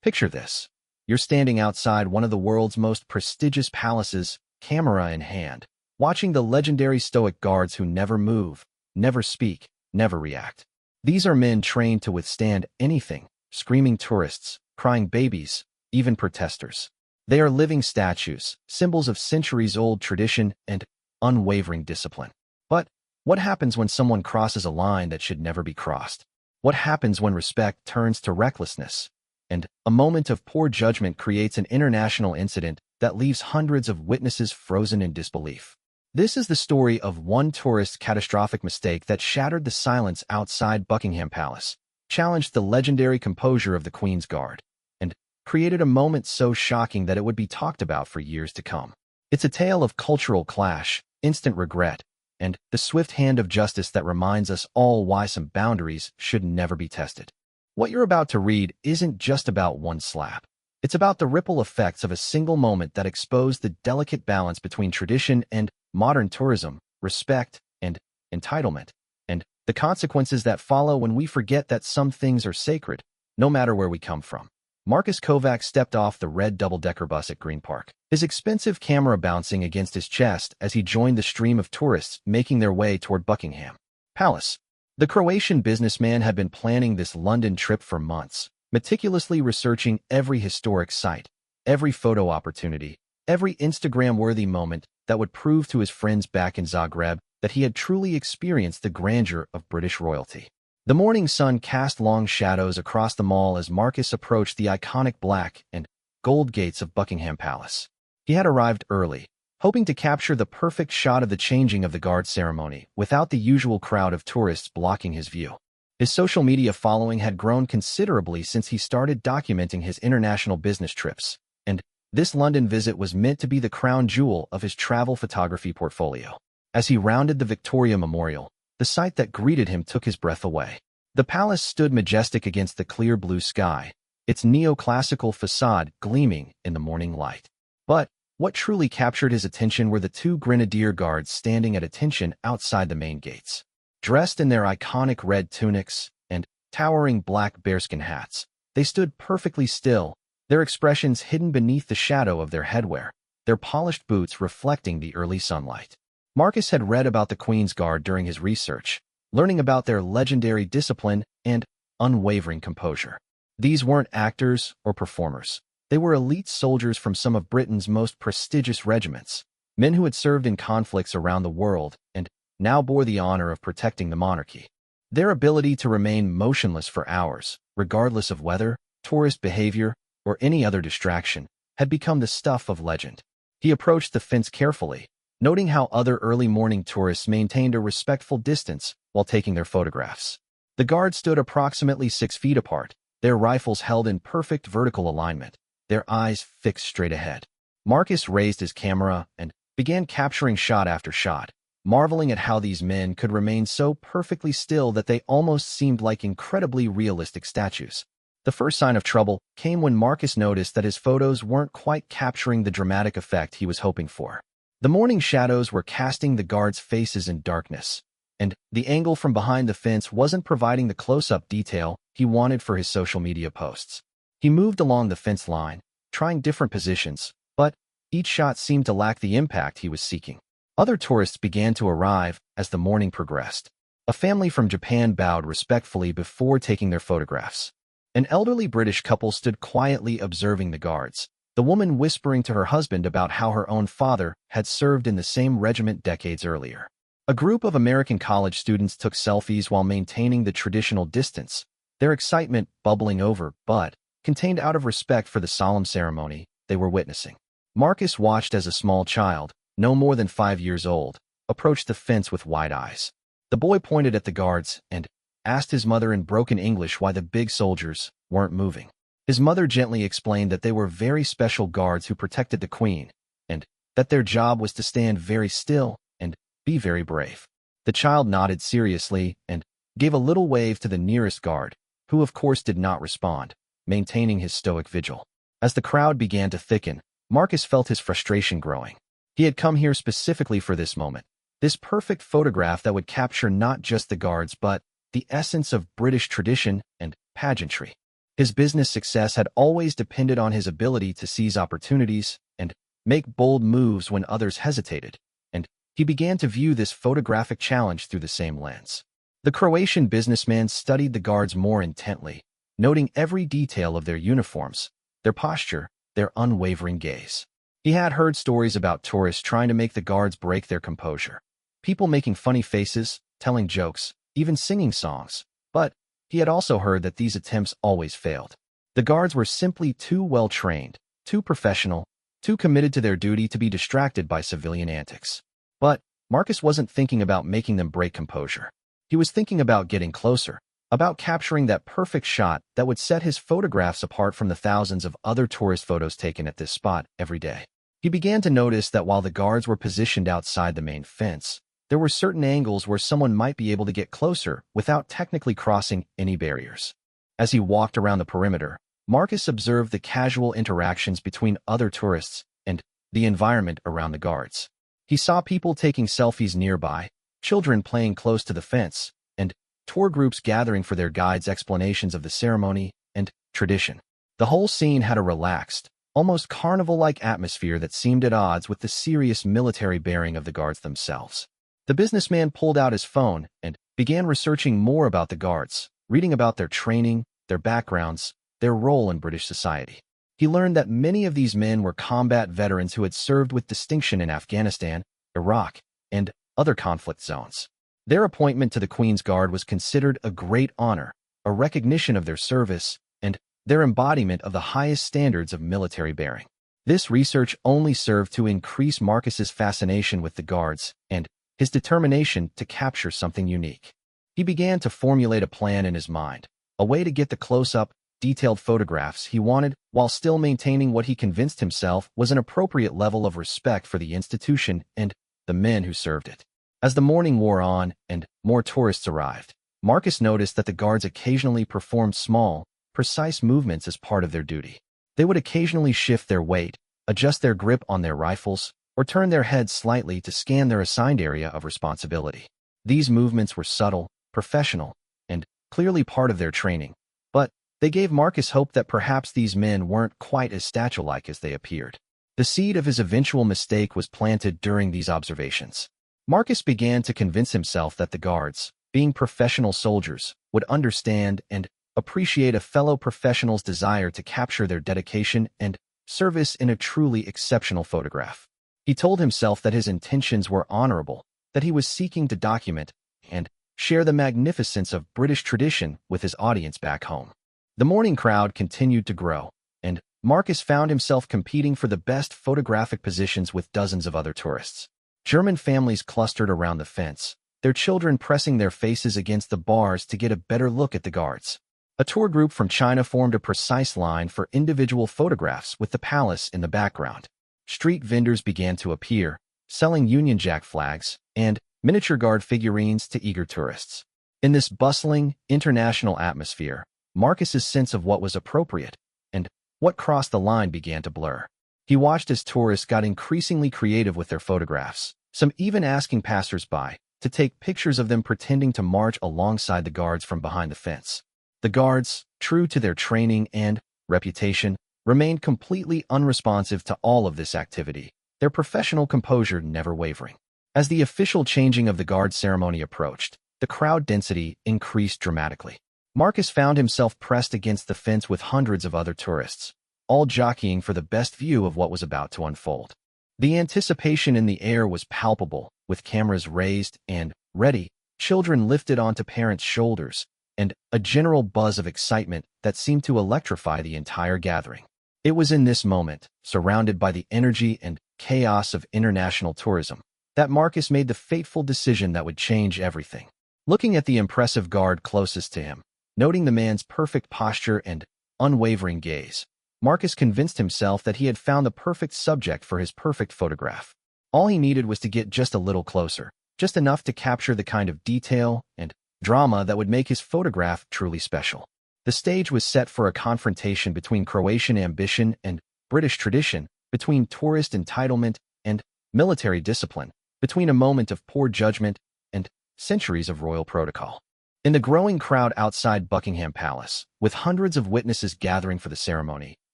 Picture this. You're standing outside one of the world's most prestigious palaces, camera in hand, watching the legendary stoic guards who never move, never speak, never react. These are men trained to withstand anything, screaming tourists, crying babies, even protesters. They are living statues, symbols of centuries-old tradition and unwavering discipline. But what happens when someone crosses a line that should never be crossed? What happens when respect turns to recklessness? And a moment of poor judgment creates an international incident that leaves hundreds of witnesses frozen in disbelief. This is the story of one tourist's catastrophic mistake that shattered the silence outside Buckingham Palace, challenged the legendary composure of the Queen's Guard, and created a moment so shocking that it would be talked about for years to come. It's a tale of cultural clash, instant regret, and the swift hand of justice that reminds us all why some boundaries should never be tested. What you're about to read isn't just about one slap. It's about the ripple effects of a single moment that exposed the delicate balance between tradition and modern tourism, respect and entitlement, and the consequences that follow when we forget that some things are sacred, no matter where we come from. Marcus Kovacs stepped off the red double-decker bus at Green Park, his expensive camera bouncing against his chest as he joined the stream of tourists making their way toward Buckingham Palace. The Croatian businessman had been planning this London trip for months, meticulously researching every historic site, every photo opportunity, every Instagram-worthy moment that would prove to his friends back in Zagreb that he had truly experienced the grandeur of British royalty. The morning sun cast long shadows across the mall as Marcus approached the iconic black and gold gates of Buckingham Palace. He had arrived early, hoping to capture the perfect shot of the changing of the guard ceremony without the usual crowd of tourists blocking his view. His social media following had grown considerably since he started documenting his international business trips, and this London visit was meant to be the crown jewel of his travel photography portfolio. As he rounded the Victoria Memorial, the sight that greeted him took his breath away. The palace stood majestic against the clear blue sky, its neoclassical facade gleaming in the morning light. But what truly captured his attention were the two grenadier guards standing at attention outside the main gates. Dressed in their iconic red tunics and towering black bearskin hats, they stood perfectly still, their expressions hidden beneath the shadow of their headwear, their polished boots reflecting the early sunlight. Marcus had read about the Queen's Guard during his research, learning about their legendary discipline and unwavering composure. These weren't actors or performers. They were elite soldiers from some of Britain's most prestigious regiments, men who had served in conflicts around the world and now bore the honor of protecting the monarchy. Their ability to remain motionless for hours, regardless of weather, tourist behavior, or any other distraction, had become the stuff of legend. He approached the fence carefully, noting how other early morning tourists maintained a respectful distance while taking their photographs. The guards stood approximately 6 feet apart, their rifles held in perfect vertical alignment, their eyes fixed straight ahead. Marcus raised his camera and began capturing shot after shot, marveling at how these men could remain so perfectly still that they almost seemed like incredibly realistic statues. The first sign of trouble came when Marcus noticed that his photos weren't quite capturing the dramatic effect he was hoping for. The morning shadows were casting the guards' faces in darkness, and the angle from behind the fence wasn't providing the close-up detail he wanted for his social media posts. He moved along the fence line, trying different positions, but each shot seemed to lack the impact he was seeking. Other tourists began to arrive as the morning progressed. A family from Japan bowed respectfully before taking their photographs. An elderly British couple stood quietly observing the guards, the woman whispering to her husband about how her own father had served in the same regiment decades earlier. A group of American college students took selfies while maintaining the traditional distance, their excitement bubbling over, but contained out of respect for the solemn ceremony they were witnessing. Marcus watched as a small child, no more than 5 years old, approached the fence with wide eyes. The boy pointed at the guards and asked his mother in broken English why the big soldiers weren't moving. His mother gently explained that they were very special guards who protected the Queen, and that their job was to stand very still and be very brave. The child nodded seriously and gave a little wave to the nearest guard, who of course did not respond, maintaining his stoic vigil. As the crowd began to thicken, Marcus felt his frustration growing. He had come here specifically for this moment, this perfect photograph that would capture not just the guards but the essence of British tradition and pageantry. His business success had always depended on his ability to seize opportunities and make bold moves when others hesitated, and he began to view this photographic challenge through the same lens. The Croatian businessman studied the guards more intently, noting every detail of their uniforms, their posture, their unwavering gaze. He had heard stories about tourists trying to make the guards break their composure, people making funny faces, telling jokes, even singing songs, but he had also heard that these attempts always failed. The guards were simply too well trained, too professional, too committed to their duty to be distracted by civilian antics. But Marcus wasn't thinking about making them break composure. He was thinking about getting closer, about capturing that perfect shot that would set his photographs apart from the thousands of other tourist photos taken at this spot every day. He began to notice that while the guards were positioned outside the main fence, there were certain angles where someone might be able to get closer without technically crossing any barriers. As he walked around the perimeter, Marcus observed the casual interactions between other tourists and the environment around the guards. He saw people taking selfies nearby, children playing close to the fence, and tour groups gathering for their guides' explanations of the ceremony and tradition. The whole scene had a relaxed, almost carnival-like atmosphere that seemed at odds with the serious military bearing of the guards themselves. The businessman pulled out his phone and began researching more about the guards, reading about their training, their backgrounds, their role in British society. He learned that many of these men were combat veterans who had served with distinction in Afghanistan, Iraq, and other conflict zones. Their appointment to the Queen's Guard was considered a great honor, a recognition of their service, and their embodiment of the highest standards of military bearing. This research only served to increase Marcus's fascination with the guards and his determination to capture something unique. He began to formulate a plan in his mind, a way to get the close-up, detailed photographs he wanted while still maintaining what he convinced himself was an appropriate level of respect for the institution and the men who served it. As the morning wore on and more tourists arrived, Marcus noticed that the guards occasionally performed small, precise movements as part of their duty. They would occasionally shift their weight, adjust their grip on their rifles, or turn their heads slightly to scan their assigned area of responsibility. These movements were subtle, professional, and clearly part of their training, but they gave Marcus hope that perhaps these men weren't quite as statue-like as they appeared. The seed of his eventual mistake was planted during these observations. Marcus began to convince himself that the guards, being professional soldiers, would understand and appreciate a fellow professional's desire to capture their dedication and service in a truly exceptional photograph. He told himself that his intentions were honorable, that he was seeking to document and share the magnificence of British tradition with his audience back home. The morning crowd continued to grow, and Marcus found himself competing for the best photographic positions with dozens of other tourists. German families clustered around the fence, their children pressing their faces against the bars to get a better look at the guards. A tour group from China formed a precise line for individual photographs with the palace in the background. Street vendors began to appear, selling Union Jack flags and miniature guard figurines to eager tourists. In this bustling, international atmosphere, Marcus's sense of what was appropriate and what crossed the line began to blur. He watched as tourists got increasingly creative with their photographs, some even asking passers-by to take pictures of them pretending to march alongside the guards from behind the fence. The guards, true to their training and reputation, remained completely unresponsive to all of this activity, their professional composure never wavering. As the official changing of the guard ceremony approached, the crowd density increased dramatically. Marcus found himself pressed against the fence with hundreds of other tourists, all jockeying for the best view of what was about to unfold. The anticipation in the air was palpable, with cameras raised and ready, children lifted onto parents' shoulders, and a general buzz of excitement that seemed to electrify the entire gathering. It was in this moment, surrounded by the energy and chaos of international tourism, that Marcus made the fateful decision that would change everything. Looking at the impressive guard closest to him, noting the man's perfect posture and unwavering gaze, Marcus convinced himself that he had found the perfect subject for his perfect photograph. All he needed was to get just a little closer, just enough to capture the kind of detail and drama that would make his photograph truly special. The stage was set for a confrontation between Croatian ambition and British tradition, between tourist entitlement and military discipline, between a moment of poor judgment and centuries of royal protocol. In the growing crowd outside Buckingham Palace, with hundreds of witnesses gathering for the ceremony,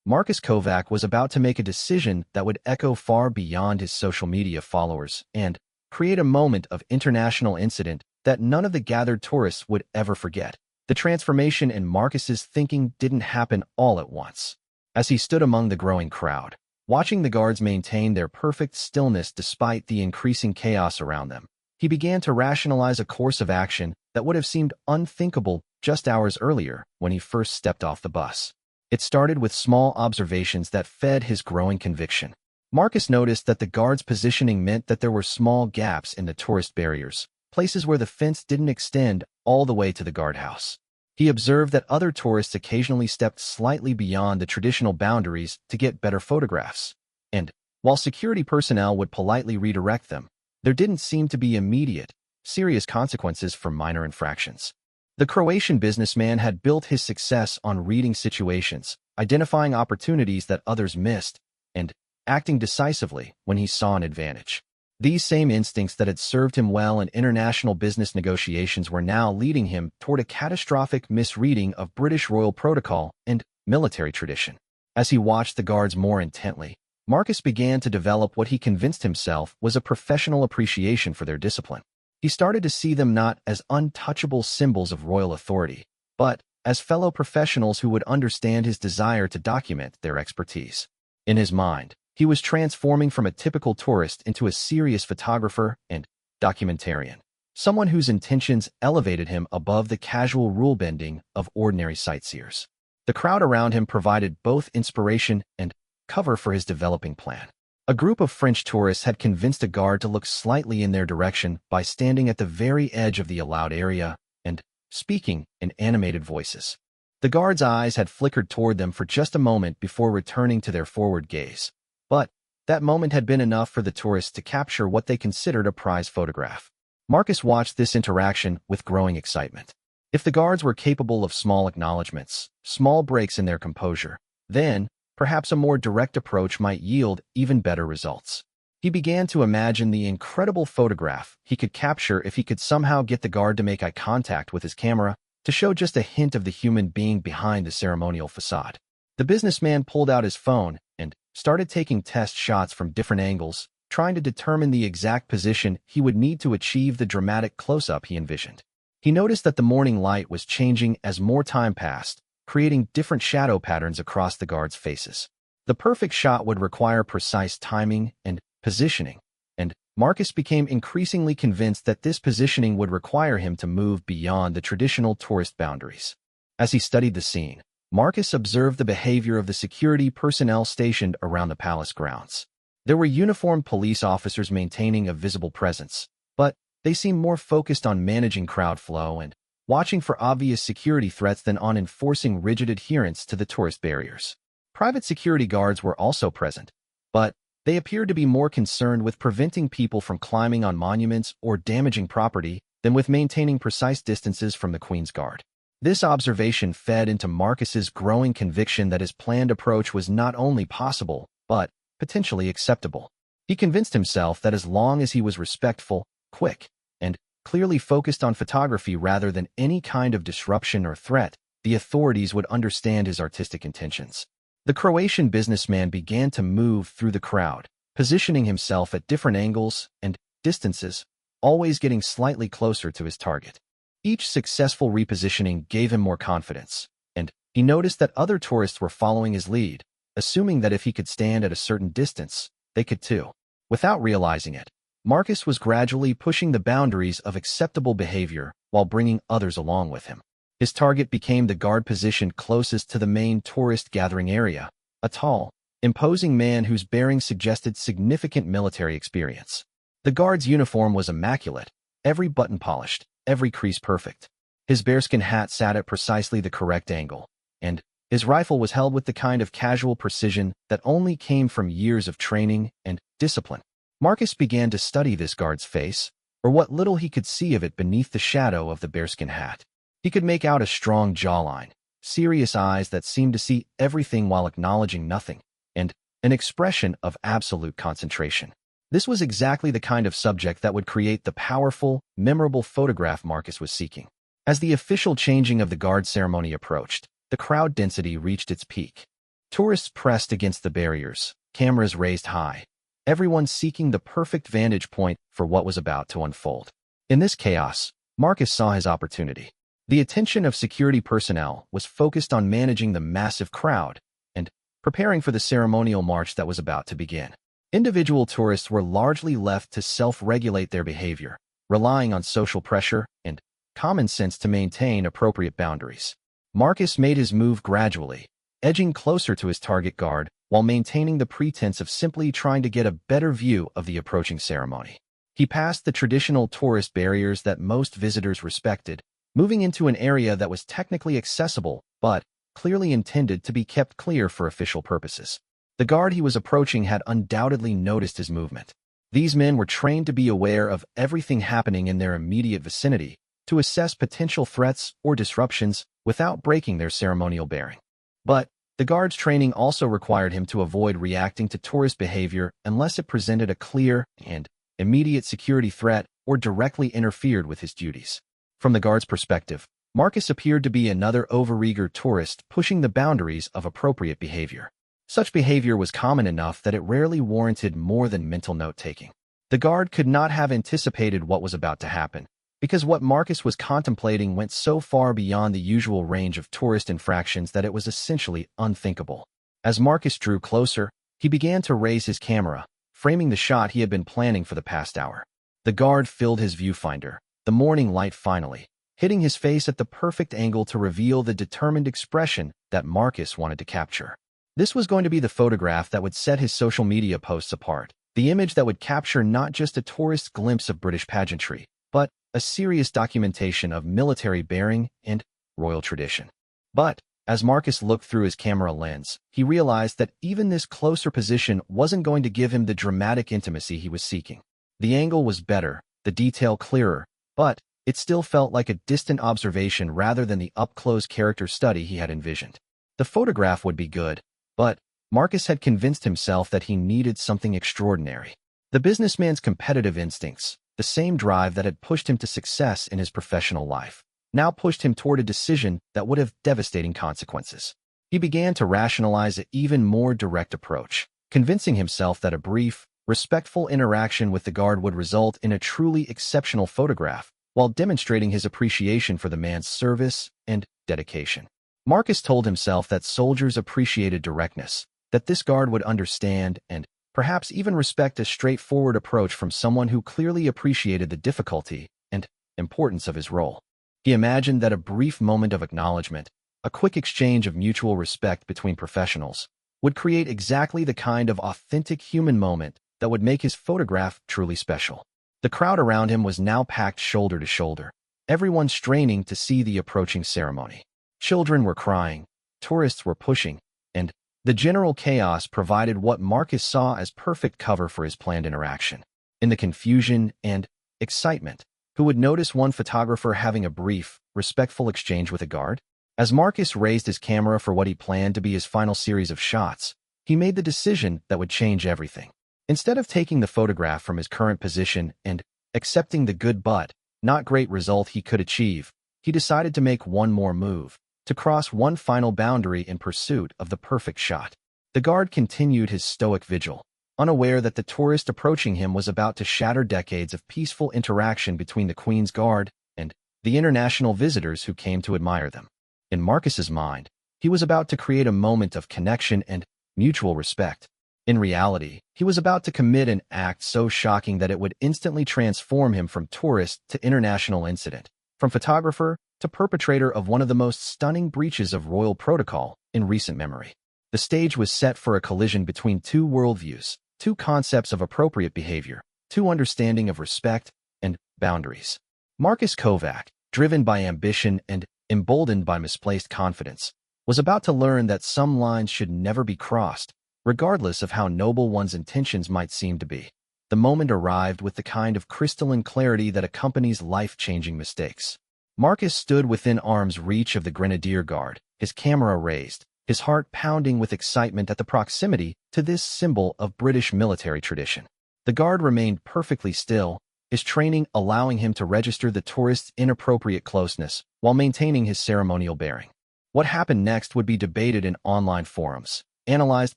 Marcus Kovac was about to make a decision that would echo far beyond his social media followers and create a moment of international incident that none of the gathered tourists would ever forget. The transformation in Marcus's thinking didn't happen all at once. As he stood among the growing crowd, watching the guards maintain their perfect stillness despite the increasing chaos around them, he began to rationalize a course of action that would have seemed unthinkable just hours earlier when he first stepped off the bus. It started with small observations that fed his growing conviction. Marcus noticed that the guards' positioning meant that there were small gaps in the tourist barriers, places where the fence didn't extend all the way to the guardhouse. He observed that other tourists occasionally stepped slightly beyond the traditional boundaries to get better photographs. And, while security personnel would politely redirect them, there didn't seem to be immediate, serious consequences for minor infractions. The Croatian businessman had built his success on reading situations, identifying opportunities that others missed, and acting decisively when he saw an advantage. These same instincts that had served him well in international business negotiations were now leading him toward a catastrophic misreading of British royal protocol and military tradition. As he watched the guards more intently, Marcus began to develop what he convinced himself was a professional appreciation for their discipline. He started to see them not as untouchable symbols of royal authority, but as fellow professionals who would understand his desire to document their expertise. In his mind, he was transforming from a typical tourist into a serious photographer and documentarian, someone whose intentions elevated him above the casual rule-bending of ordinary sightseers. The crowd around him provided both inspiration and cover for his developing plan. A group of French tourists had convinced a guard to look slightly in their direction by standing at the very edge of the allowed area and speaking in animated voices. The guard's eyes had flickered toward them for just a moment before returning to their forward gaze. But that moment had been enough for the tourists to capture what they considered a prize photograph. Marcus watched this interaction with growing excitement. If the guards were capable of small acknowledgments, small breaks in their composure, then perhaps a more direct approach might yield even better results. He began to imagine the incredible photograph he could capture if he could somehow get the guard to make eye contact with his camera to show just a hint of the human being behind the ceremonial facade. The businessman pulled out his phone and started taking test shots from different angles, trying to determine the exact position he would need to achieve the dramatic close-up he envisioned. He noticed that the morning light was changing as more time passed, creating different shadow patterns across the guards' faces. The perfect shot would require precise timing and positioning, and Marcus became increasingly convinced that this positioning would require him to move beyond the traditional tourist boundaries. As he studied the scene, Marcus observed the behavior of the security personnel stationed around the palace grounds. There were uniformed police officers maintaining a visible presence, but they seemed more focused on managing crowd flow and watching for obvious security threats than on enforcing rigid adherence to the tourist barriers. Private security guards were also present, but they appeared to be more concerned with preventing people from climbing on monuments or damaging property than with maintaining precise distances from the Queen's Guard. This observation fed into Marcus's growing conviction that his planned approach was not only possible, but potentially acceptable. He convinced himself that as long as he was respectful, quick, and clearly focused on photography rather than any kind of disruption or threat, the authorities would understand his artistic intentions. The Croatian businessman began to move through the crowd, positioning himself at different angles and distances, always getting slightly closer to his target. Each successful repositioning gave him more confidence, and he noticed that other tourists were following his lead, assuming that if he could stand at a certain distance, they could too. Without realizing it, Marcus was gradually pushing the boundaries of acceptable behavior while bringing others along with him. His target became the guard positioned closest to the main tourist gathering area, a tall, imposing man whose bearing suggested significant military experience. The guard's uniform was immaculate, every button polished, every crease perfect. His bearskin hat sat at precisely the correct angle, and his rifle was held with the kind of casual precision that only came from years of training and discipline. Marcus began to study this guard's face, or what little he could see of it beneath the shadow of the bearskin hat. He could make out a strong jawline, serious eyes that seemed to see everything while acknowledging nothing, and an expression of absolute concentration. This was exactly the kind of subject that would create the powerful, memorable photograph Marcus was seeking. As the official changing of the guard ceremony approached, the crowd density reached its peak. Tourists pressed against the barriers, cameras raised high, everyone seeking the perfect vantage point for what was about to unfold. In this chaos, Marcus saw his opportunity. The attention of security personnel was focused on managing the massive crowd and preparing for the ceremonial march that was about to begin. Individual tourists were largely left to self-regulate their behavior, relying on social pressure and common sense to maintain appropriate boundaries. Marcus made his move gradually, edging closer to his target guard while maintaining the pretense of simply trying to get a better view of the approaching ceremony. He passed the traditional tourist barriers that most visitors respected, moving into an area that was technically accessible but clearly intended to be kept clear for official purposes. The guard he was approaching had undoubtedly noticed his movement. These men were trained to be aware of everything happening in their immediate vicinity, to assess potential threats or disruptions without breaking their ceremonial bearing. But the guard's training also required him to avoid reacting to tourist behavior unless it presented a clear and immediate security threat or directly interfered with his duties. From the guard's perspective, Marcus appeared to be another overeager tourist pushing the boundaries of appropriate behavior. Such behavior was common enough that it rarely warranted more than mental note-taking. The guard could not have anticipated what was about to happen, because what Marcus was contemplating went so far beyond the usual range of tourist infractions that it was essentially unthinkable. As Marcus drew closer, he began to raise his camera, framing the shot he had been planning for the past hour. The guard filled his viewfinder, the morning light finally, hitting his face at the perfect angle to reveal the determined expression that Marcus wanted to capture. This was going to be the photograph that would set his social media posts apart, the image that would capture not just a tourist's glimpse of British pageantry, but a serious documentation of military bearing and royal tradition. But as Marcus looked through his camera lens, he realized that even this closer position wasn't going to give him the dramatic intimacy he was seeking. The angle was better, the detail clearer, but it still felt like a distant observation rather than the up-close character study he had envisioned. The photograph would be good, but Marcus had convinced himself that he needed something extraordinary. The businessman's competitive instincts, the same drive that had pushed him to success in his professional life, now pushed him toward a decision that would have devastating consequences. He began to rationalize an even more direct approach, convincing himself that a brief, respectful interaction with the guard would result in a truly exceptional photograph, while demonstrating his appreciation for the man's service and dedication. Marcus told himself that soldiers appreciated directness, that this guard would understand and perhaps even respect a straightforward approach from someone who clearly appreciated the difficulty and importance of his role. He imagined that a brief moment of acknowledgement, a quick exchange of mutual respect between professionals, would create exactly the kind of authentic human moment that would make his photograph truly special. The crowd around him was now packed shoulder to shoulder, everyone straining to see the approaching ceremony. Children were crying, tourists were pushing, and the general chaos provided what Marcus saw as perfect cover for his planned interaction. In the confusion and excitement, who would notice one photographer having a brief, respectful exchange with a guard? As Marcus raised his camera for what he planned to be his final series of shots, he made the decision that would change everything. Instead of taking the photograph from his current position and accepting the good but not great result he could achieve, he decided to make one more move, to cross one final boundary in pursuit of the perfect shot. The guard continued his stoic vigil, unaware that the tourist approaching him was about to shatter decades of peaceful interaction between the Queen's Guard and the international visitors who came to admire them. In Marcus's mind, he was about to create a moment of connection and mutual respect. In reality, he was about to commit an act so shocking that it would instantly transform him from tourist to international incident, from photographer to perpetrator of one of the most stunning breaches of royal protocol in recent memory. The stage was set for a collision between two worldviews, two concepts of appropriate behavior, two understanding of respect and boundaries. Marcus Kovac, driven by ambition and emboldened by misplaced confidence, was about to learn that some lines should never be crossed, regardless of how noble one's intentions might seem to be. The moment arrived with the kind of crystalline clarity that accompanies life-changing mistakes. Marcus stood within arm's reach of the Grenadier Guard, his camera raised, his heart pounding with excitement at the proximity to this symbol of British military tradition. The guard remained perfectly still, his training allowing him to register the tourist's inappropriate closeness while maintaining his ceremonial bearing. What happened next would be debated in online forums, analyzed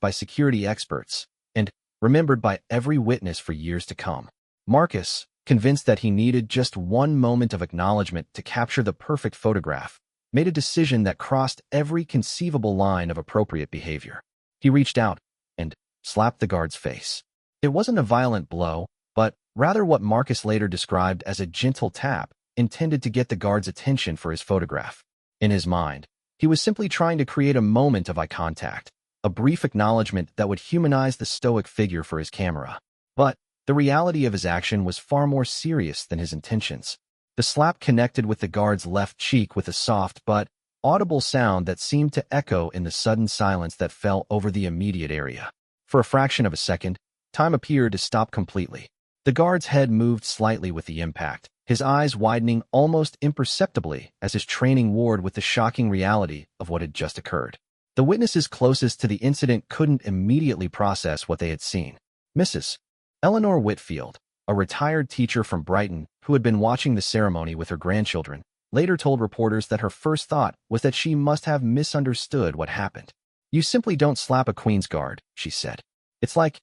by security experts, and remembered by every witness for years to come. Marcus, convinced that he needed just one moment of acknowledgement to capture the perfect photograph, made a decision that crossed every conceivable line of appropriate behavior. He reached out and slapped the guard's face. It wasn't a violent blow, but rather what Marcus later described as a gentle tap intended to get the guard's attention for his photograph. In his mind, he was simply trying to create a moment of eye contact, a brief acknowledgement that would humanize the stoic figure for his camera. But the reality of his action was far more serious than his intentions. The slap connected with the guard's left cheek with a soft but audible sound that seemed to echo in the sudden silence that fell over the immediate area. For a fraction of a second, time appeared to stop completely. The guard's head moved slightly with the impact, his eyes widening almost imperceptibly as his training warred with the shocking reality of what had just occurred. The witnesses closest to the incident couldn't immediately process what they had seen. Mrs. Eleanor Whitfield, a retired teacher from Brighton who had been watching the ceremony with her grandchildren, later told reporters that her first thought was that she must have misunderstood what happened. "You simply don't slap a Queen's Guard," she said. It's like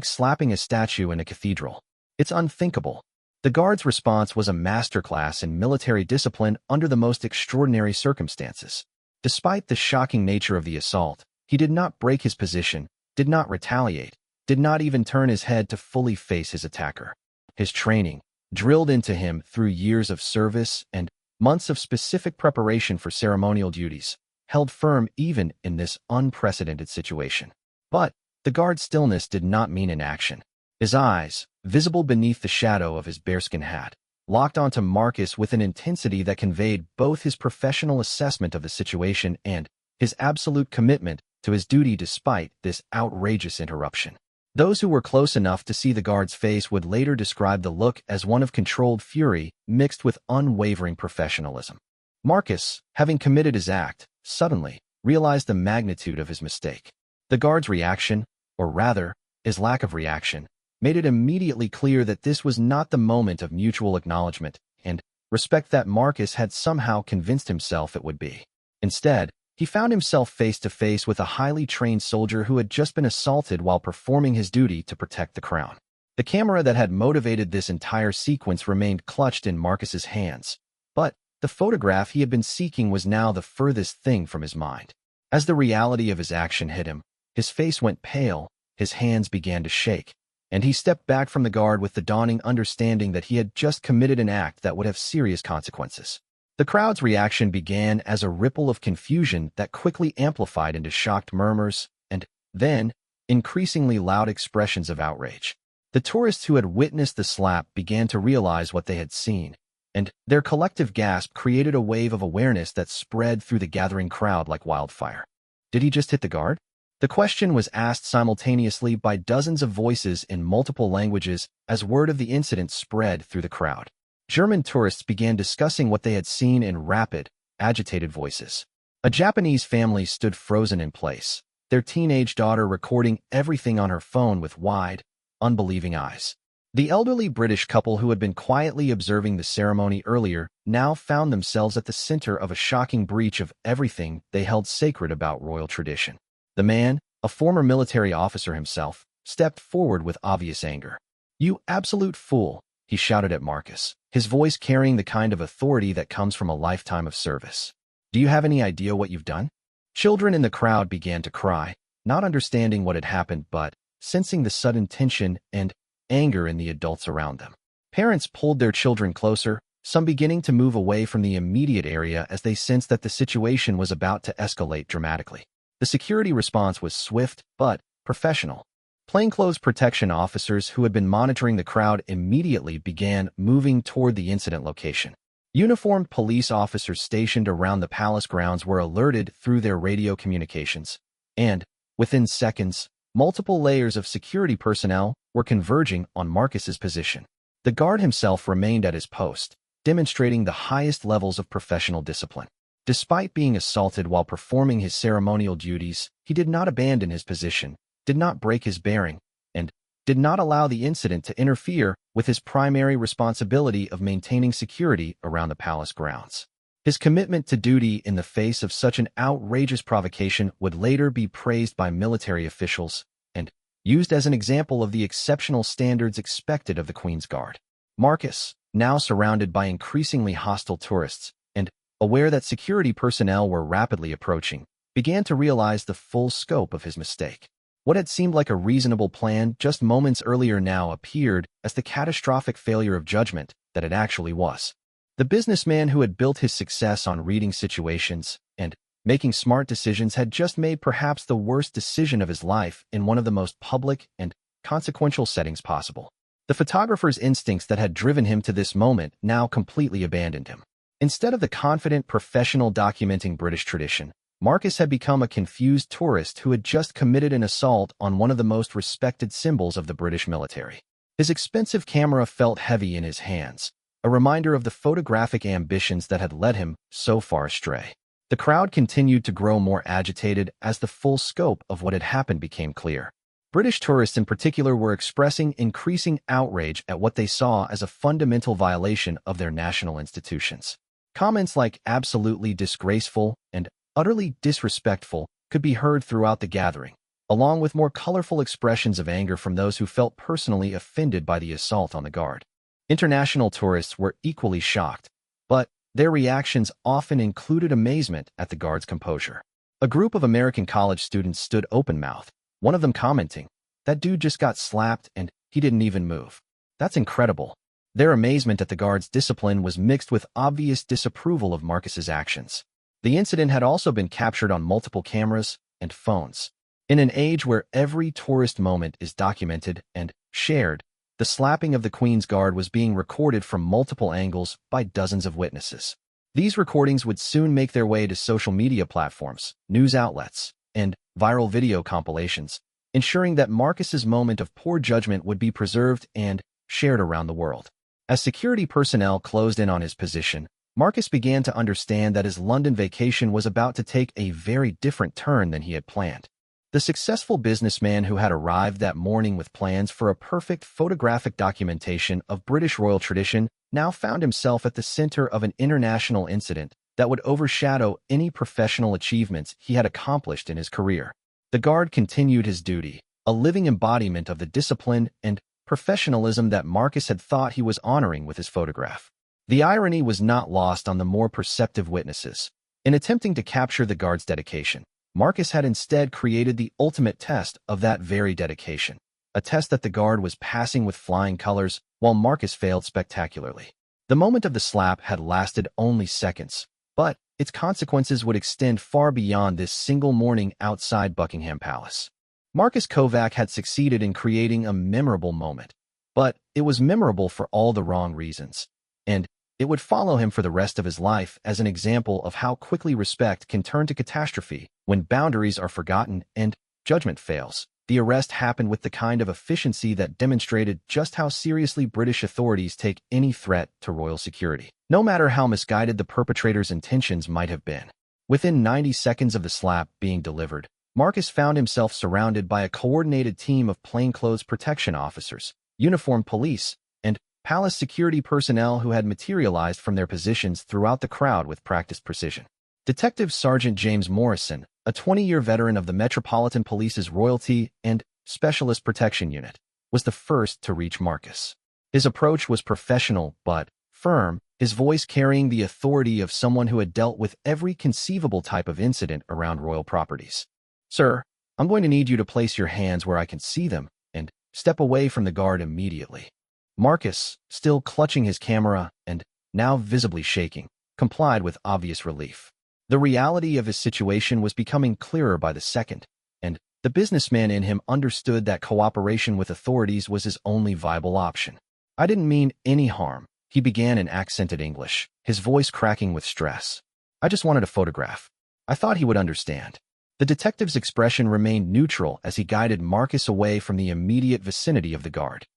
slapping a statue in a cathedral. It's unthinkable." The guard's response was a masterclass in military discipline under the most extraordinary circumstances. Despite the shocking nature of the assault, he did not break his position, did not retaliate, did not even turn his head to fully face his attacker. His training, drilled into him through years of service and months of specific preparation for ceremonial duties, held firm even in this unprecedented situation. But the guard's stillness did not mean inaction. His eyes, visible beneath the shadow of his bearskin hat, locked onto Marcus with an intensity that conveyed both his professional assessment of the situation and his absolute commitment to his duty despite this outrageous interruption. Those who were close enough to see the guard's face would later describe the look as one of controlled fury mixed with unwavering professionalism. Marcus, having committed his act, suddenly realized the magnitude of his mistake. The guard's reaction, or rather, his lack of reaction, made it immediately clear that this was not the moment of mutual acknowledgement and respect that Marcus had somehow convinced himself it would be. Instead, he found himself face to face with a highly trained soldier who had just been assaulted while performing his duty to protect the crown. The camera that had motivated this entire sequence remained clutched in Marcus's hands, but the photograph he had been seeking was now the furthest thing from his mind. As the reality of his action hit him, his face went pale, his hands began to shake, and he stepped back from the guard with the dawning understanding that he had just committed an act that would have serious consequences. The crowd's reaction began as a ripple of confusion that quickly amplified into shocked murmurs and, then, increasingly loud expressions of outrage. The tourists who had witnessed the slap began to realize what they had seen, and their collective gasp created a wave of awareness that spread through the gathering crowd like wildfire. Did he just hit the guard? The question was asked simultaneously by dozens of voices in multiple languages as word of the incident spread through the crowd. German tourists began discussing what they had seen in rapid, agitated voices. A Japanese family stood frozen in place, their teenage daughter recording everything on her phone with wide, unbelieving eyes. The elderly British couple who had been quietly observing the ceremony earlier now found themselves at the center of a shocking breach of everything they held sacred about royal tradition. The man, a former military officer himself, stepped forward with obvious anger. "You absolute fool," he shouted at Marcus, his voice carrying the kind of authority that comes from a lifetime of service. "Do you have any idea what you've done?" Children in the crowd began to cry, not understanding what had happened but sensing the sudden tension and anger in the adults around them. Parents pulled their children closer, some beginning to move away from the immediate area as they sensed that the situation was about to escalate dramatically. The security response was swift but professional. Plainclothes protection officers who had been monitoring the crowd immediately began moving toward the incident location. Uniformed police officers stationed around the palace grounds were alerted through their radio communications, and, within seconds, multiple layers of security personnel were converging on Marcus's position. The guard himself remained at his post, demonstrating the highest levels of professional discipline. Despite being assaulted while performing his ceremonial duties, he did not abandon his position, did not break his bearing, and did not allow the incident to interfere with his primary responsibility of maintaining security around the palace grounds. His commitment to duty in the face of such an outrageous provocation would later be praised by military officials and used as an example of the exceptional standards expected of the Queen's Guard. Marcus, now surrounded by increasingly hostile tourists and aware that security personnel were rapidly approaching, began to realize the full scope of his mistake. What had seemed like a reasonable plan just moments earlier now appeared as the catastrophic failure of judgment that it actually was. The businessman who had built his success on reading situations and making smart decisions had just made perhaps the worst decision of his life in one of the most public and consequential settings possible. The photographer's instincts that had driven him to this moment now completely abandoned him. Instead of the confident professional documenting British tradition, Marcus had become a confused tourist who had just committed an assault on one of the most respected symbols of the British military. His expensive camera felt heavy in his hands, a reminder of the photographic ambitions that had led him so far astray. The crowd continued to grow more agitated as the full scope of what had happened became clear. British tourists in particular were expressing increasing outrage at what they saw as a fundamental violation of their national institutions. Comments like absolutely disgraceful and utterly disrespectful could be heard throughout the gathering, along with more colorful expressions of anger from those who felt personally offended by the assault on the guard. International tourists were equally shocked, but their reactions often included amazement at the guard's composure. A group of American college students stood open-mouthed, one of them commenting, "That dude just got slapped and he didn't even move. That's incredible." Their amazement at the guard's discipline was mixed with obvious disapproval of Marcus's actions. The incident had also been captured on multiple cameras and phones. In an age where every tourist moment is documented and shared, the slapping of the Queen's Guard was being recorded from multiple angles by dozens of witnesses. These recordings would soon make their way to social media platforms, news outlets, and viral video compilations, ensuring that Marcus's moment of poor judgment would be preserved and shared around the world. As security personnel closed in on his position, Marcus began to understand that his London vacation was about to take a very different turn than he had planned. The successful businessman who had arrived that morning with plans for a perfect photographic documentation of British royal tradition now found himself at the center of an international incident that would overshadow any professional achievements he had accomplished in his career. The guard continued his duty, a living embodiment of the discipline and professionalism that Marcus had thought he was honoring with his photograph. The irony was not lost on the more perceptive witnesses. In attempting to capture the guard's dedication, Marcus had instead created the ultimate test of that very dedication, a test that the guard was passing with flying colors while Marcus failed spectacularly. The moment of the slap had lasted only seconds, but its consequences would extend far beyond this single morning outside Buckingham Palace. Marcus Kovac had succeeded in creating a memorable moment, but it was memorable for all the wrong reasons, and it would follow him for the rest of his life as an example of how quickly respect can turn to catastrophe when boundaries are forgotten and judgment fails. The arrest happened with the kind of efficiency that demonstrated just how seriously British authorities take any threat to royal security, no matter how misguided the perpetrator's intentions might have been. Within 90 seconds of the slap being delivered, Marcus found himself surrounded by a coordinated team of plainclothes protection officers, uniformed police, and palace security personnel who had materialized from their positions throughout the crowd with practiced precision. Detective Sergeant James Morrison, a 20-year veteran of the Metropolitan Police's Royalty and Specialist Protection Unit, was the first to reach Marcus. His approach was professional but firm, his voice carrying the authority of someone who had dealt with every conceivable type of incident around royal properties. "Sir, I'm going to need you to place your hands where I can see them and step away from the guard immediately." Marcus, still clutching his camera and now visibly shaking, complied with obvious relief. The reality of his situation was becoming clearer by the second, and the businessman in him understood that cooperation with authorities was his only viable option. "I didn't mean any harm," he began in accented English, his voice cracking with stress. "I just wanted a photograph. I thought he would understand." The detective's expression remained neutral as he guided Marcus away from the immediate vicinity of the guard.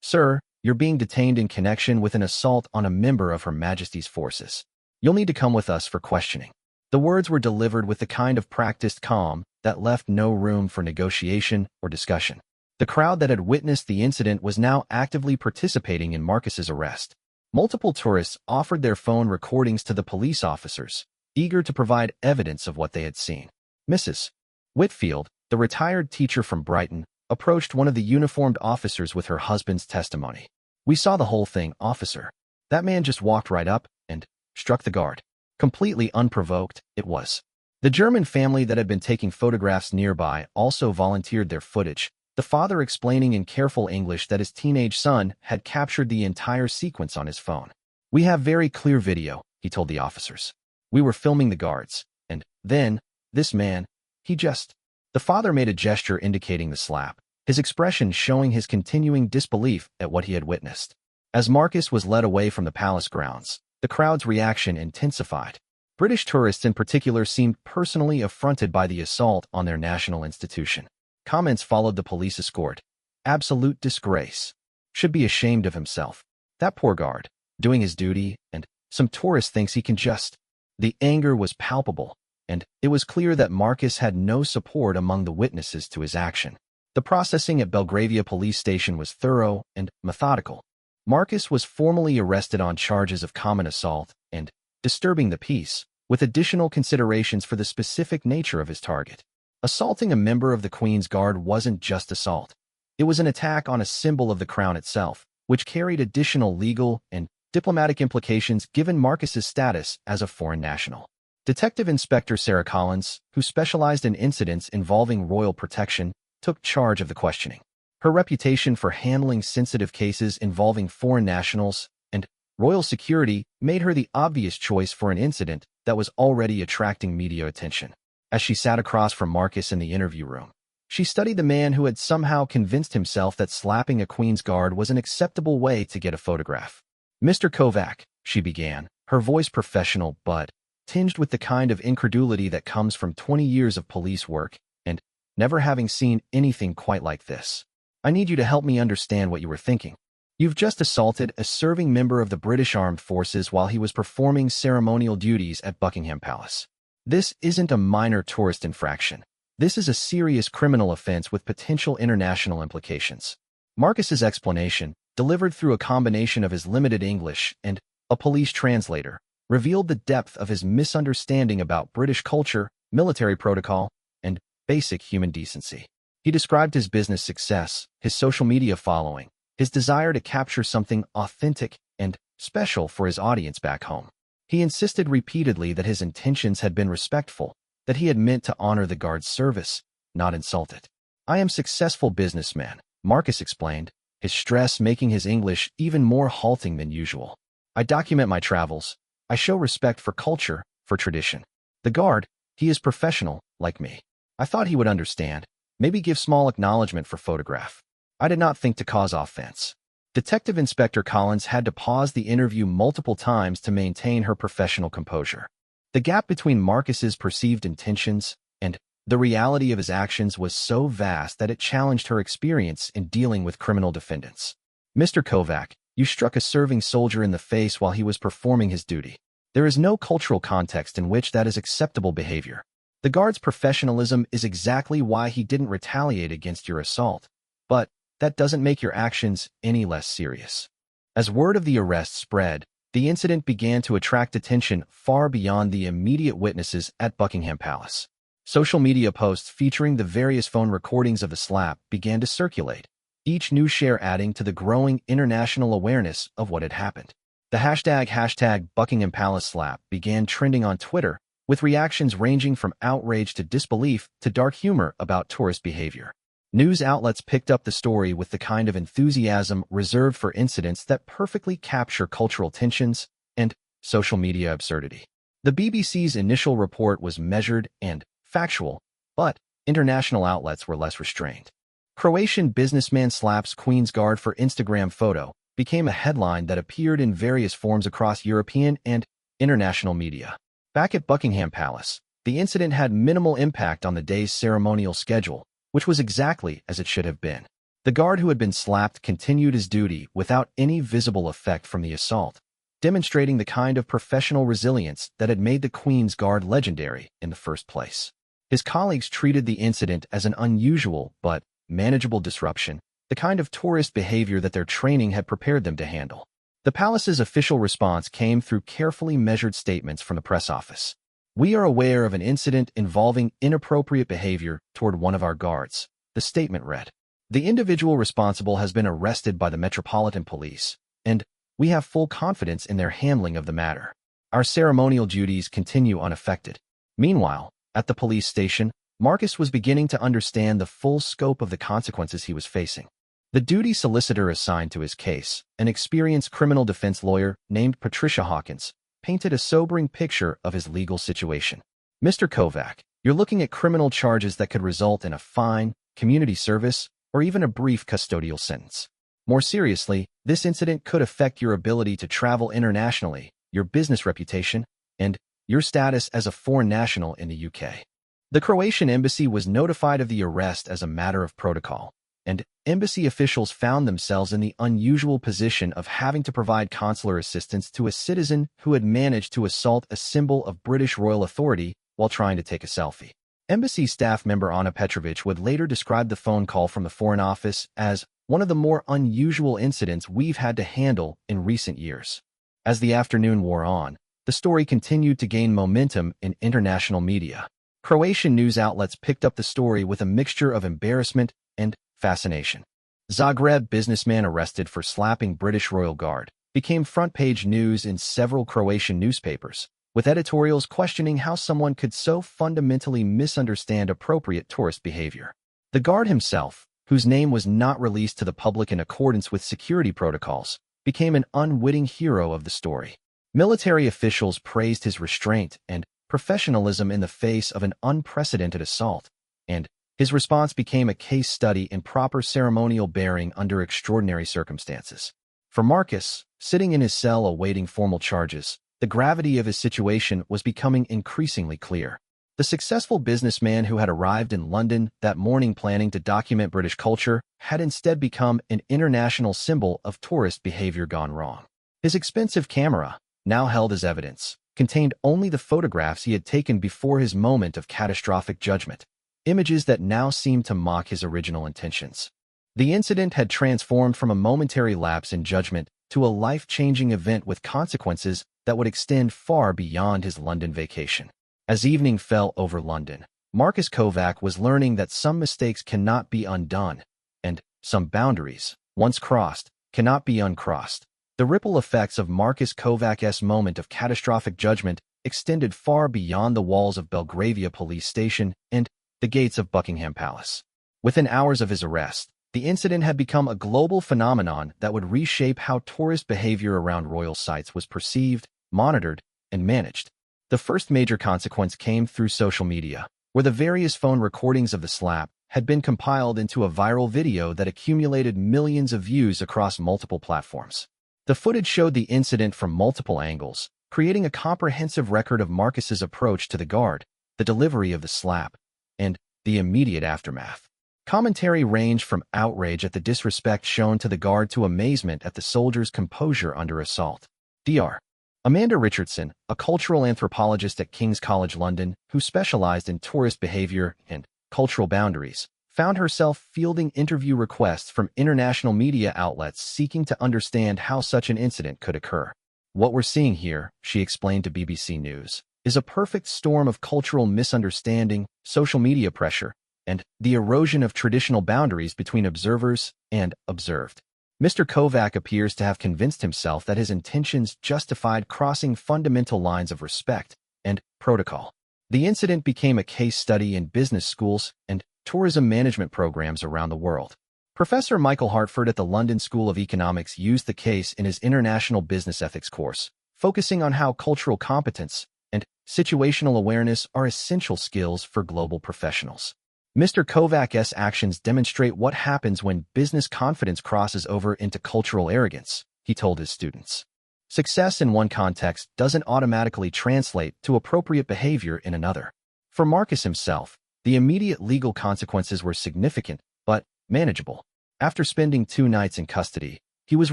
"Sir, you're being detained in connection with an assault on a member of Her Majesty's forces. You'll need to come with us for questioning." The words were delivered with the kind of practiced calm that left no room for negotiation or discussion. The crowd that had witnessed the incident was now actively participating in Marcus's arrest. Multiple tourists offered their phone recordings to the police officers, eager to provide evidence of what they had seen. Mrs. Whitfield, the retired teacher from Brighton, approached one of the uniformed officers with her husband's testimony. "We saw the whole thing, officer. That man just walked right up and struck the guard. Completely unprovoked, it was." The German family that had been taking photographs nearby also volunteered their footage, the father explaining in careful English that his teenage son had captured the entire sequence on his phone. "We have very clear video," he told the officers. "We were filming the guards, and then, this man, he just..." The father made a gesture indicating the slap, his expression showing his continuing disbelief at what he had witnessed. As Marcus was led away from the palace grounds, the crowd's reaction intensified. British tourists in particular seemed personally affronted by the assault on their national institution. Comments followed the police escort. "Absolute disgrace. Should be ashamed of himself. That poor guard, doing his duty, and some tourist thinks he can just..." The anger was palpable, and it was clear that Marcus had no support among the witnesses to his action. The processing at Belgravia police station was thorough and methodical. Marcus was formally arrested on charges of common assault and disturbing the peace, with additional considerations for the specific nature of his target. Assaulting a member of the Queen's Guard wasn't just assault. It was an attack on a symbol of the crown itself, which carried additional legal and diplomatic implications given Marcus's status as a foreign national. Detective Inspector Sarah Collins, who specialized in incidents involving royal protection, took charge of the questioning. Her reputation for handling sensitive cases involving foreign nationals and royal security made her the obvious choice for an incident that was already attracting media attention. As she sat across from Marcus in the interview room, she studied the man who had somehow convinced himself that slapping a Queen's Guard was an acceptable way to get a photograph. "Mr. Kovac," she began, her voice professional but tinged with the kind of incredulity that comes from 20 years of police work and never having seen anything quite like this. "I need you to help me understand what you were thinking. You've just assaulted a serving member of the British Armed Forces while he was performing ceremonial duties at Buckingham Palace. This isn't a minor tourist infraction. This is a serious criminal offense with potential international implications." Marcus's explanation, delivered through a combination of his limited English and a police translator, revealed the depth of his misunderstanding about British culture, military protocol, and basic human decency. He described his business success, his social media following, his desire to capture something authentic and special for his audience back home. He insisted repeatedly that his intentions had been respectful, that he had meant to honor the Guard's service, not insult it. "I am a successful businessman," Marcus explained, his stress making his English even more halting than usual. "I document my travels. I show respect for culture, for tradition. The Guard, he is professional, like me. I thought he would understand, maybe give small acknowledgement for photograph. I did not think to cause offense." Detective Inspector Collins had to pause the interview multiple times to maintain her professional composure. The gap between Marcus's perceived intentions and the reality of his actions was so vast that it challenged her experience in dealing with criminal defendants. "Mr. Kovac, you struck a serving soldier in the face while he was performing his duty. There is no cultural context in which that is acceptable behavior. The Guard's professionalism is exactly why he didn't retaliate against your assault, but that doesn't make your actions any less serious." As word of the arrest spread, the incident began to attract attention far beyond the immediate witnesses at Buckingham Palace. Social media posts featuring the various phone recordings of the slap began to circulate, each new share adding to the growing international awareness of what had happened. The hashtag Buckingham Palace slap began trending on Twitter, with reactions ranging from outrage to disbelief to dark humor about tourist behavior. News outlets picked up the story with the kind of enthusiasm reserved for incidents that perfectly capture cultural tensions and social media absurdity. The BBC's initial report was measured and factual, but international outlets were less restrained. "Croatian businessman slaps Queen's Guard for Instagram photo" became a headline that appeared in various forms across European and international media. Back at Buckingham Palace, the incident had minimal impact on the day's ceremonial schedule, which was exactly as it should have been. The guard who had been slapped continued his duty without any visible effect from the assault, demonstrating the kind of professional resilience that had made the Queen's Guard legendary in the first place. His colleagues treated the incident as an unusual but manageable disruption, the kind of tourist behavior that their training had prepared them to handle. The palace's official response came through carefully measured statements from the press office. "We are aware of an incident involving inappropriate behavior toward one of our guards," the statement read. "The individual responsible has been arrested by the Metropolitan Police, and we have full confidence in their handling of the matter. Our ceremonial duties continue unaffected." Meanwhile, at the police station, Marcus was beginning to understand the full scope of the consequences he was facing. The duty solicitor assigned to his case, an experienced criminal defense lawyer named Patricia Hawkins, painted a sobering picture of his legal situation. "Mr. Kovac, you're looking at criminal charges that could result in a fine, community service, or even a brief custodial sentence. More seriously, this incident could affect your ability to travel internationally, your business reputation, and your status as a foreign national in the UK." The Croatian embassy was notified of the arrest as a matter of protocol, and embassy officials found themselves in the unusual position of having to provide consular assistance to a citizen who had managed to assault a symbol of British royal authority while trying to take a selfie. Embassy staff member Anna Petrovich would later describe the phone call from the Foreign Office as one of the more unusual incidents we've had to handle in recent years. As the afternoon wore on, the story continued to gain momentum in international media. Croatian news outlets picked up the story with a mixture of embarrassment and fascination. "Zagreb businessman arrested for slapping British royal guard" became front-page news in several Croatian newspapers, with editorials questioning how someone could so fundamentally misunderstand appropriate tourist behavior. The guard himself, whose name was not released to the public in accordance with security protocols, became an unwitting hero of the story. Military officials praised his restraint and professionalism in the face of an unprecedented assault, and his response became a case study in proper ceremonial bearing under extraordinary circumstances. For Marcus, sitting in his cell awaiting formal charges, the gravity of his situation was becoming increasingly clear. The successful businessman who had arrived in London that morning planning to document British culture had instead become an international symbol of tourist behavior gone wrong. His expensive camera, now held as evidence, contained only the photographs he had taken before his moment of catastrophic judgment, images that now seemed to mock his original intentions. The incident had transformed from a momentary lapse in judgment to a life-changing event with consequences that would extend far beyond his London vacation. As evening fell over London, Marcus Kovac was learning that some mistakes cannot be undone, and some boundaries, once crossed, cannot be uncrossed. The ripple effects of Marcus Kovac's moment of catastrophic judgment extended far beyond the walls of Belgravia police station and the gates of Buckingham Palace. Within hours of his arrest, the incident had become a global phenomenon that would reshape how tourist behavior around royal sites was perceived, monitored, and managed. The first major consequence came through social media, where the various phone recordings of the slap had been compiled into a viral video that accumulated millions of views across multiple platforms. The footage showed the incident from multiple angles, creating a comprehensive record of Marcus's approach to the guard, the delivery of the slap, and the immediate aftermath. Commentary ranged from outrage at the disrespect shown to the guard to amazement at the soldier's composure under assault. Dr. Amanda Richardson, a cultural anthropologist at King's College London who specialized in tourist behavior and cultural boundaries, found herself fielding interview requests from international media outlets seeking to understand how such an incident could occur. "What we're seeing here," she explained to BBC News, "is a perfect storm of cultural misunderstanding, social media pressure, and the erosion of traditional boundaries between observers and observed." Mr. Kovac appears to have convinced himself that his intentions justified crossing fundamental lines of respect and protocol. The incident became a case study in business schools and tourism management programs around the world. Professor Michael Hartford at the London School of Economics used the case in his International Business Ethics course, focusing on how cultural competence and situational awareness are essential skills for global professionals. Mr. Kovac's actions demonstrate what happens when business confidence crosses over into cultural arrogance, he told his students. Success in one context doesn't automatically translate to appropriate behavior in another. For Marcus himself, the immediate legal consequences were significant, but manageable. After spending 2 nights in custody, he was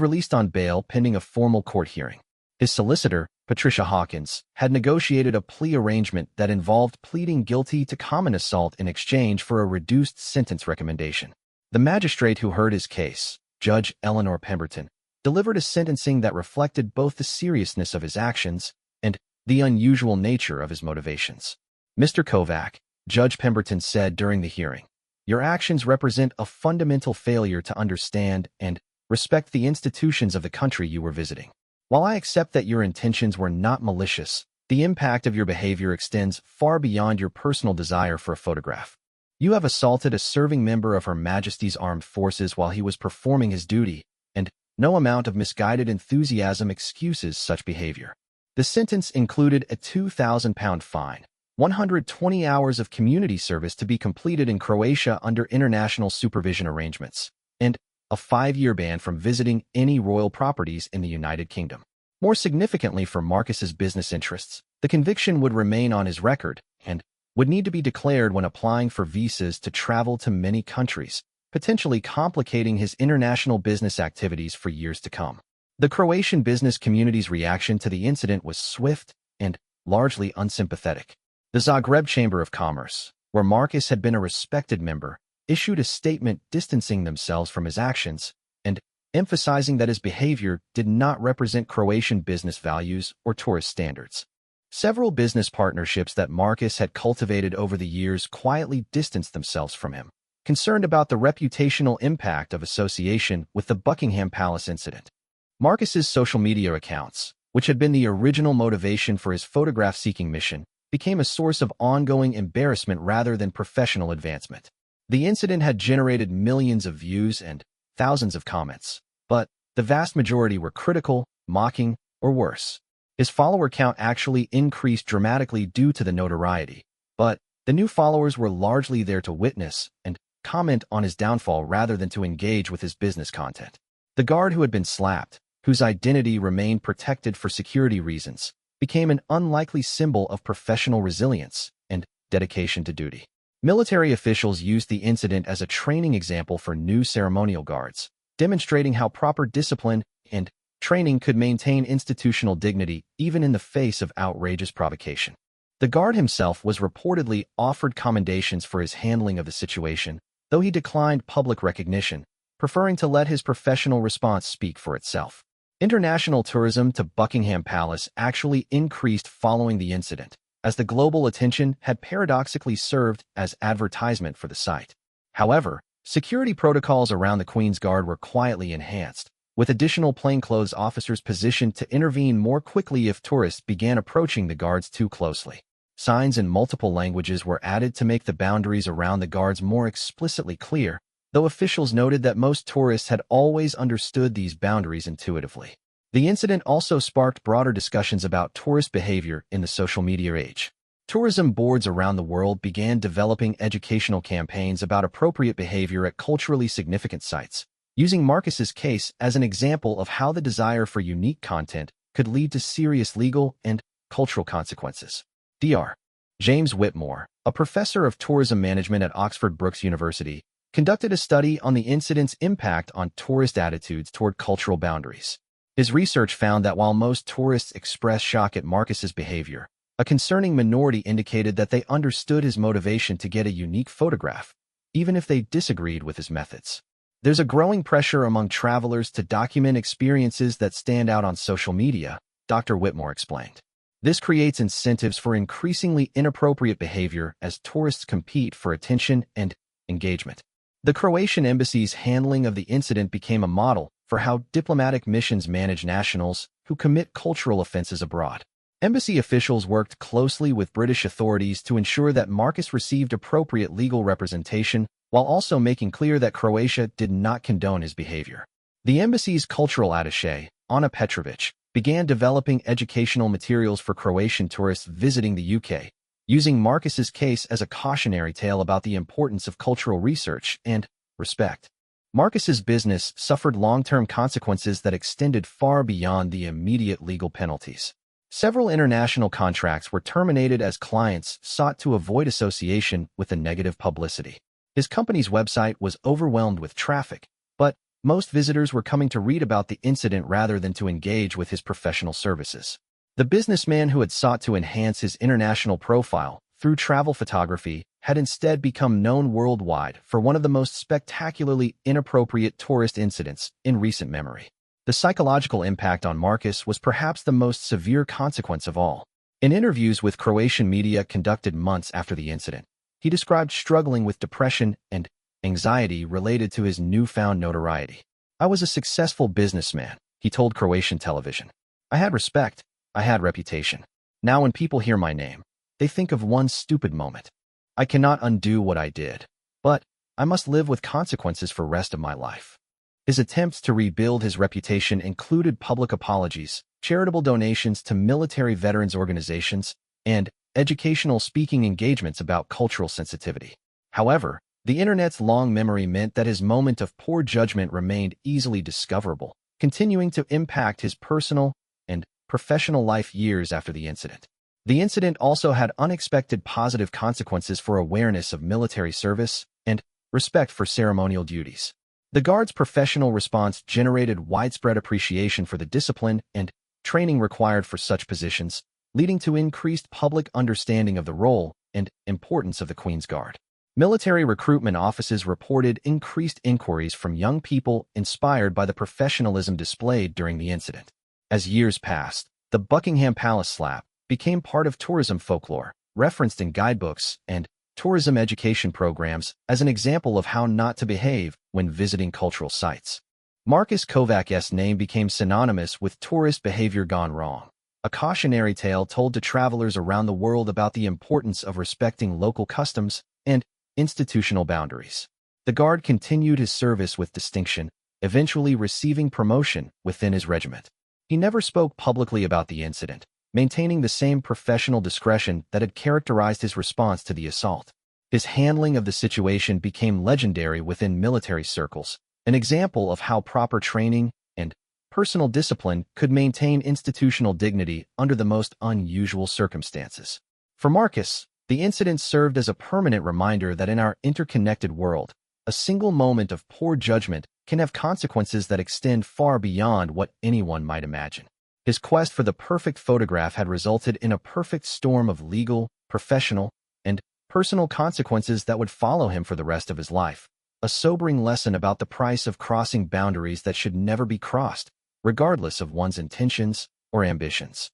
released on bail pending a formal court hearing. His solicitor, Patricia Hawkins, had negotiated a plea arrangement that involved pleading guilty to common assault in exchange for a reduced sentence recommendation. The magistrate who heard his case, Judge Eleanor Pemberton, delivered a sentencing that reflected both the seriousness of his actions and the unusual nature of his motivations. Mr. Kovac, Judge Pemberton said during the hearing, your actions represent a fundamental failure to understand and respect the institutions of the country you were visiting. While I accept that your intentions were not malicious, the impact of your behavior extends far beyond your personal desire for a photograph. You have assaulted a serving member of Her Majesty's Armed Forces while he was performing his duty, and no amount of misguided enthusiasm excuses such behavior. The sentence included a £2,000 fine, 120 hours of community service to be completed in Croatia under international supervision arrangements, and a 5-year ban from visiting any royal properties in the United Kingdom. More significantly for Marcus's business interests, the conviction would remain on his record and would need to be declared when applying for visas to travel to many countries, potentially complicating his international business activities for years to come. The Croatian business community's reaction to the incident was swift and largely unsympathetic. The Zagreb Chamber of Commerce, where Marcus had been a respected member, issued a statement distancing themselves from his actions and emphasizing that his behavior did not represent Croatian business values or tourist standards. Several business partnerships that Marcus had cultivated over the years quietly distanced themselves from him, concerned about the reputational impact of association with the Buckingham Palace incident. Marcus's social media accounts, which had been the original motivation for his photograph-seeking mission, became a source of ongoing embarrassment rather than professional advancement. The incident had generated millions of views and thousands of comments, but the vast majority were critical, mocking, or worse. His follower count actually increased dramatically due to the notoriety, but the new followers were largely there to witness and comment on his downfall rather than to engage with his business content. The guard who had been slapped, whose identity remained protected for security reasons, became an unlikely symbol of professional resilience and dedication to duty. Military officials used the incident as a training example for new ceremonial guards, demonstrating how proper discipline and training could maintain institutional dignity even in the face of outrageous provocation. The guard himself was reportedly offered commendations for his handling of the situation, though he declined public recognition, preferring to let his professional response speak for itself. International tourism to Buckingham Palace actually increased following the incident, as the global attention had paradoxically served as advertisement for the site. However, security protocols around the Queen's Guard were quietly enhanced, with additional plainclothes officers positioned to intervene more quickly if tourists began approaching the guards too closely. Signs in multiple languages were added to make the boundaries around the guards more explicitly clear, though officials noted that most tourists had always understood these boundaries intuitively. The incident also sparked broader discussions about tourist behavior in the social media age. Tourism boards around the world began developing educational campaigns about appropriate behavior at culturally significant sites, using Marcus's case as an example of how the desire for unique content could lead to serious legal and cultural consequences. Dr. James Whitmore, a professor of tourism management at Oxford Brookes University, conducted a study on the incident's impact on tourist attitudes toward cultural boundaries. His research found that while most tourists expressed shock at Marcus's behavior, a concerning minority indicated that they understood his motivation to get a unique photograph, even if they disagreed with his methods. There's a growing pressure among travelers to document experiences that stand out on social media, Dr. Whitmore explained. This creates incentives for increasingly inappropriate behavior as tourists compete for attention and engagement. The Croatian embassy's handling of the incident became a model for how diplomatic missions manage nationals who commit cultural offenses abroad. Embassy officials worked closely with British authorities to ensure that Marcus received appropriate legal representation while also making clear that Croatia did not condone his behavior. The embassy's cultural attaché, Ana Petrovic, began developing educational materials for Croatian tourists visiting the UK, using Marcus's case as a cautionary tale about the importance of cultural research and respect. Marcus's business suffered long-term consequences that extended far beyond the immediate legal penalties. Several international contracts were terminated as clients sought to avoid association with the negative publicity. His company's website was overwhelmed with traffic, but most visitors were coming to read about the incident rather than to engage with his professional services. The businessman who had sought to enhance his international profile through travel photography had instead become known worldwide for one of the most spectacularly inappropriate tourist incidents in recent memory. The psychological impact on Marcus was perhaps the most severe consequence of all. In interviews with Croatian media conducted months after the incident, he described struggling with depression and anxiety related to his newfound notoriety. "I was a successful businessman," he told Croatian television. "I had respect. I had reputation. Now when people hear my name, they think of one stupid moment. I cannot undo what I did, but I must live with consequences for the rest of my life." His attempts to rebuild his reputation included public apologies, charitable donations to military veterans organizations, and educational speaking engagements about cultural sensitivity. However, the internet's long memory meant that his moment of poor judgment remained easily discoverable, continuing to impact his personal and professional life years after the incident. The incident also had unexpected positive consequences for awareness of military service and respect for ceremonial duties. The Guard's professional response generated widespread appreciation for the discipline and training required for such positions, leading to increased public understanding of the role and importance of the Queen's Guard. Military recruitment offices reported increased inquiries from young people inspired by the professionalism displayed during the incident. As years passed, the Buckingham Palace slap became part of tourism folklore, referenced in guidebooks and tourism education programs as an example of how not to behave when visiting cultural sites. Marcus Kovac's name became synonymous with tourist behavior gone wrong, a cautionary tale told to travelers around the world about the importance of respecting local customs and institutional boundaries. The Guard continued his service with distinction, eventually receiving promotion within his regiment. He never spoke publicly about the incident, maintaining the same professional discretion that had characterized his response to the assault. His handling of the situation became legendary within military circles, an example of how proper training and personal discipline could maintain institutional dignity under the most unusual circumstances. For Marcus, the incident served as a permanent reminder that in our interconnected world, a single moment of poor judgment can have consequences that extend far beyond what anyone might imagine. His quest for the perfect photograph had resulted in a perfect storm of legal, professional, and personal consequences that would follow him for the rest of his life, a sobering lesson about the price of crossing boundaries that should never be crossed, regardless of one's intentions or ambitions.